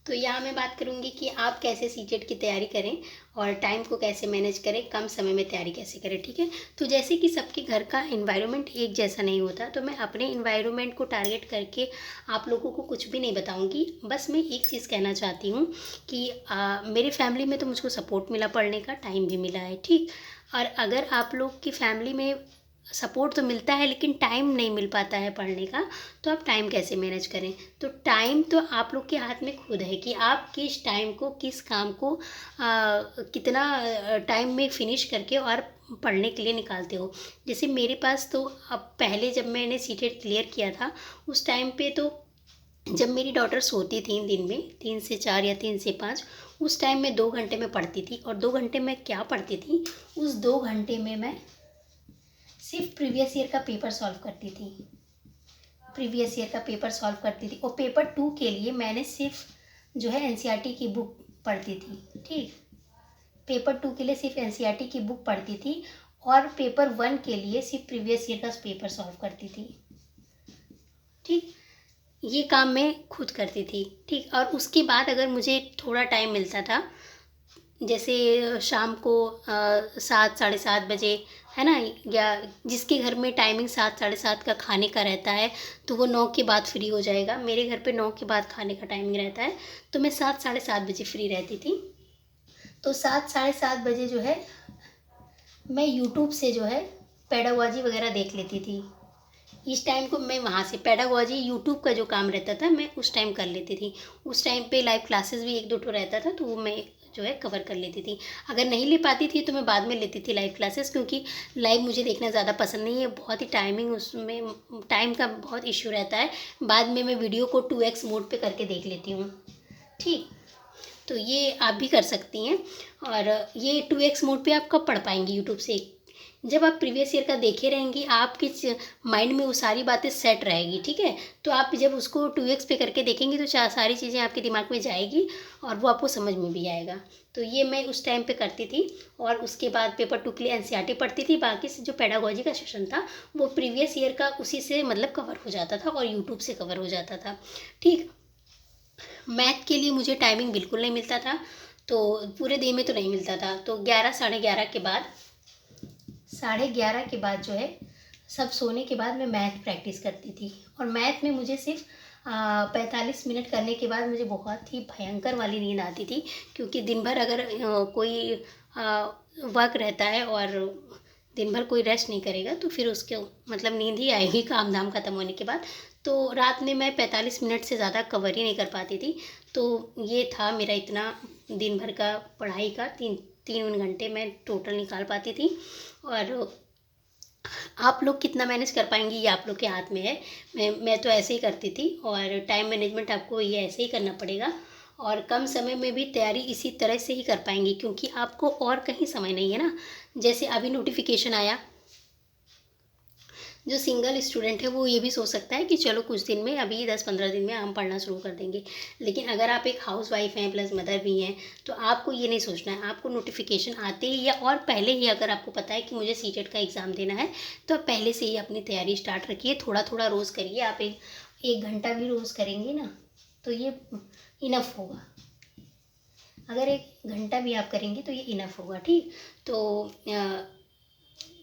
तो यहाँ मैं बात करूँगी कि आप कैसे सीटेट की तैयारी करें और टाइम को कैसे मैनेज करें, कम समय में तैयारी कैसे करें। ठीक है, तो जैसे कि सबके घर का एनवायरनमेंट एक जैसा नहीं होता, तो मैं अपने एनवायरनमेंट को टारगेट करके आप लोगों को कुछ भी नहीं बताऊँगी। बस मैं एक चीज़ कहना चाहती हूँ कि मेरी फैमिली में तो मुझको सपोर्ट मिला, पढ़ने का टाइम भी मिला है। ठीक, और अगर आप लोग की फैमिली में सपोर्ट तो मिलता है लेकिन टाइम नहीं मिल पाता है पढ़ने का, तो आप टाइम कैसे मैनेज करें। तो टाइम तो आप लोग के हाथ में खुद है कि आप किस टाइम को, किस काम को कितना टाइम में फिनिश करके और पढ़ने के लिए निकालते हो। जैसे मेरे पास तो अब पहले जब मैंने सीटेट क्लियर किया था उस टाइम पे, तो जब मेरी डॉटर सोती थी दिन में 3 से 4 या 3 से 5, उस टाइम में 2 घंटे में पढ़ती थी। और 2 घंटे में क्या पढ़ती थी, उस 2 घंटे में मैं सिर्फ प्रीवियस ईयर का पेपर सॉल्व करती थी। प्रीवियस ईयर का पेपर सॉल्व करती थी और पेपर 2 के लिए मैंने सिर्फ जो है एनसीईआरटी की बुक पढ़ती थी। ठीक, पेपर 2 के लिए सिर्फ एनसीईआरटी की बुक पढ़ती थी और पेपर 1 के लिए सिर्फ प्रीवियस ईयर का पेपर सॉल्व करती थी। ठीक, ये काम मैं खुद करती थी। ठीक, और उसके बाद अगर मुझे थोड़ा टाइम मिलता था, जैसे शाम को 7 साढ़े 7 बजे, है ना, या जिसके घर में टाइमिंग 7 साढ़े 7 का खाने का रहता है तो वो 9 के बाद फ्री हो जाएगा। मेरे घर पे 9 के बाद खाने का टाइमिंग रहता है, तो मैं 7 साढ़े 7 बजे फ्री रहती थी। तो 7 साढ़े 7 बजे जो है मैं यूट्यूब से जो है पेडागोजी वगैरह देख लेती थी। इस टाइम को मैं वहाँ से पेडागोजी यूट्यूब का जो काम रहता था मैं उस टाइम कर लेती थी। उस टाइम पे लाइव क्लासेस भी 1-2 ठो रहता था, तो वो मैं जो है कवर कर लेती थी। अगर नहीं ले पाती थी तो मैं बाद में लेती थी लाइव क्लासेस, क्योंकि लाइव मुझे देखना ज़्यादा पसंद नहीं है। बहुत ही टाइमिंग, उसमें टाइम का बहुत इश्यू रहता है। बाद में मैं वीडियो को 2x मोड पे करके देख लेती हूँ। ठीक, तो ये आप भी कर सकती हैं। और ये 2x मोड पे आप कब पढ़ पाएंगी यूट्यूब से, जब आप प्रीवियस ईयर का देखे रहेंगी, आपके माइंड में वो सारी बातें सेट रहेगी। ठीक है, तो आप जब उसको 2x पे करके देखेंगी तो सारी चीज़ें आपके दिमाग में जाएगी और वो आपको समझ में भी आएगा। तो ये मैं उस टाइम पे करती थी। और उसके बाद पेपर 2 के लिए एनसीईआरटी पढ़ती थी। बाकी से जो पेडागोजी का सेशन था वो प्रीवियस ईयर का उसी से मतलब कवर हो जाता था और यूट्यूब से कवर हो जाता था। ठीक, मैथ के लिए मुझे टाइमिंग बिल्कुल नहीं मिलता था, तो पूरे दिन में तो नहीं मिलता था। तो 11 साढ़े 11 के बाद, 11:30 के बाद जो है सब सोने के बाद मैं मैथ प्रैक्टिस करती थी। और मैथ में मुझे सिर्फ 45 मिनट करने के बाद मुझे बहुत ही भयंकर वाली नींद आती थी, क्योंकि दिन भर अगर कोई वर्क रहता है और दिन भर कोई रेस्ट नहीं करेगा तो फिर उसके मतलब नींद ही आएगी काम धाम खत्म होने के बाद। तो रात में मैं 45 मिनट से ज़्यादा कवर ही नहीं कर पाती थी। तो ये था मेरा इतना दिन भर का पढ़ाई का, 3 घंटे मैं टोटल निकाल पाती थी। और आप लोग कितना मैनेज कर पाएंगी ये आप लोग के हाथ में है। मैं तो ऐसे ही करती थी। और टाइम मैनेजमेंट आपको ये ऐसे ही करना पड़ेगा। और कम समय में भी तैयारी इसी तरह से ही कर पाएंगी, क्योंकि आपको और कहीं समय नहीं है ना। जैसे अभी नोटिफिकेशन आया, जो सिंगल स्टूडेंट है वो ये भी सोच सकता है कि चलो कुछ दिन में, अभी 10-15 दिन में हम पढ़ना शुरू कर देंगे। लेकिन अगर आप एक हाउस वाइफ हैं प्लस मदर भी हैं, तो आपको ये नहीं सोचना है। आपको नोटिफिकेशन आते ही या और पहले ही अगर आपको पता है कि मुझे सीटेट का एग्ज़ाम देना है, तो आप पहले से ही अपनी तैयारी स्टार्ट रखिए। थोड़ा थोड़ा रोज़ करिए। आप एक घंटा भी रोज़ करेंगे ना तो ये इनफ होगा। अगर 1 घंटा भी आप करेंगे तो ये इनफ होगा। ठीक, तो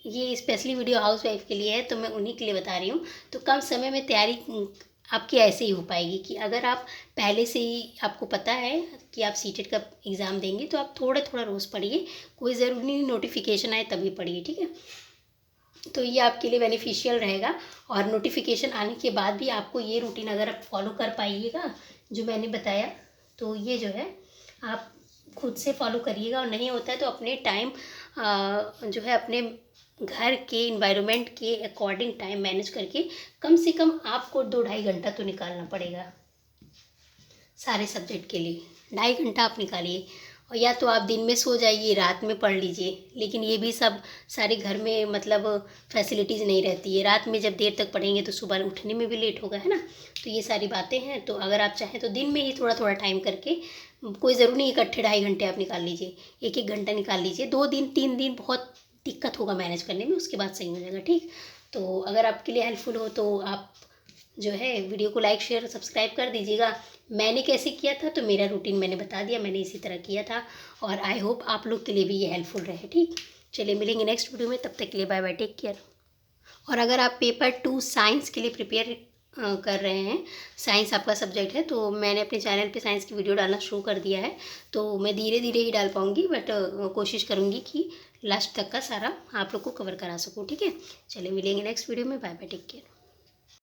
ये स्पेशली वीडियो हाउस वाइफ के लिए है, तो मैं उन्हीं के लिए बता रही हूँ। तो कम समय में तैयारी आपकी ऐसे ही हो पाएगी कि अगर आप पहले से ही आपको पता है कि आप सीटेट का एग्ज़ाम देंगे, तो आप थोड़ा थोड़ा रोज़ पढ़िए। कोई ज़रूरी नहीं नोटिफिकेशन आए तभी पढ़िए। ठीक है, तो ये आपके लिए बेनिफिशियल रहेगा। और नोटिफिकेशन आने के बाद भी आपको ये रूटीन अगर आप फॉलो कर पाइएगा जो मैंने बताया, तो ये जो है आप खुद से फॉलो करिएगा। और नहीं होता है तो अपने टाइम जो है अपने घर के इन्वायरमेंट के अकॉर्डिंग टाइम मैनेज करके कम से कम आपको 2-2.5 घंटा तो निकालना पड़ेगा सारे सब्जेक्ट के लिए। 2.5 घंटा आप निकालिए। और या तो आप दिन में सो जाइए, रात में पढ़ लीजिए। लेकिन ये भी सब सारे घर में मतलब फैसिलिटीज़ नहीं रहती है। रात में जब देर तक पढ़ेंगे तो सुबह उठने में भी लेट होगा, है ना। तो ये सारी बातें हैं। तो अगर आप चाहें तो दिन में ही थोड़ा थोड़ा टाइम करके, कोई ज़रूरी नहीं इकट्ठे 2.5 घंटे आप निकाल लीजिए, 1-1 घंटा निकाल लीजिए। 2 दिन 3 दिन बहुत दिक्कत होगा मैनेज करने में, उसके बाद सही हो जाएगा। ठीक, तो अगर आपके लिए हेल्पफुल हो तो आप जो है वीडियो को लाइक शेयर सब्सक्राइब कर दीजिएगा। मैंने कैसे किया था तो मेरा रूटीन मैंने बता दिया, मैंने इसी तरह किया था और आई होप आप लोग के लिए भी ये हेल्पफुल रहे। ठीक, चलिए मिलेंगे नेक्स्ट वीडियो में, तब तक के लिए बाय बाय, टेक केयर। और अगर आप पेपर 2 साइंस के लिए प्रिपेयर कर रहे हैं, साइंस आपका सब्जेक्ट है, तो मैंने अपने चैनल पे साइंस की वीडियो डालना शुरू कर दिया है। तो मैं धीरे धीरे ही डाल पाऊँगी, बट कोशिश करूँगी कि लास्ट तक का सारा आप लोग को कवर करा सकूँ। ठीक है, चलिए मिलेंगे नेक्स्ट वीडियो में, बाय बाय, टेक केयर।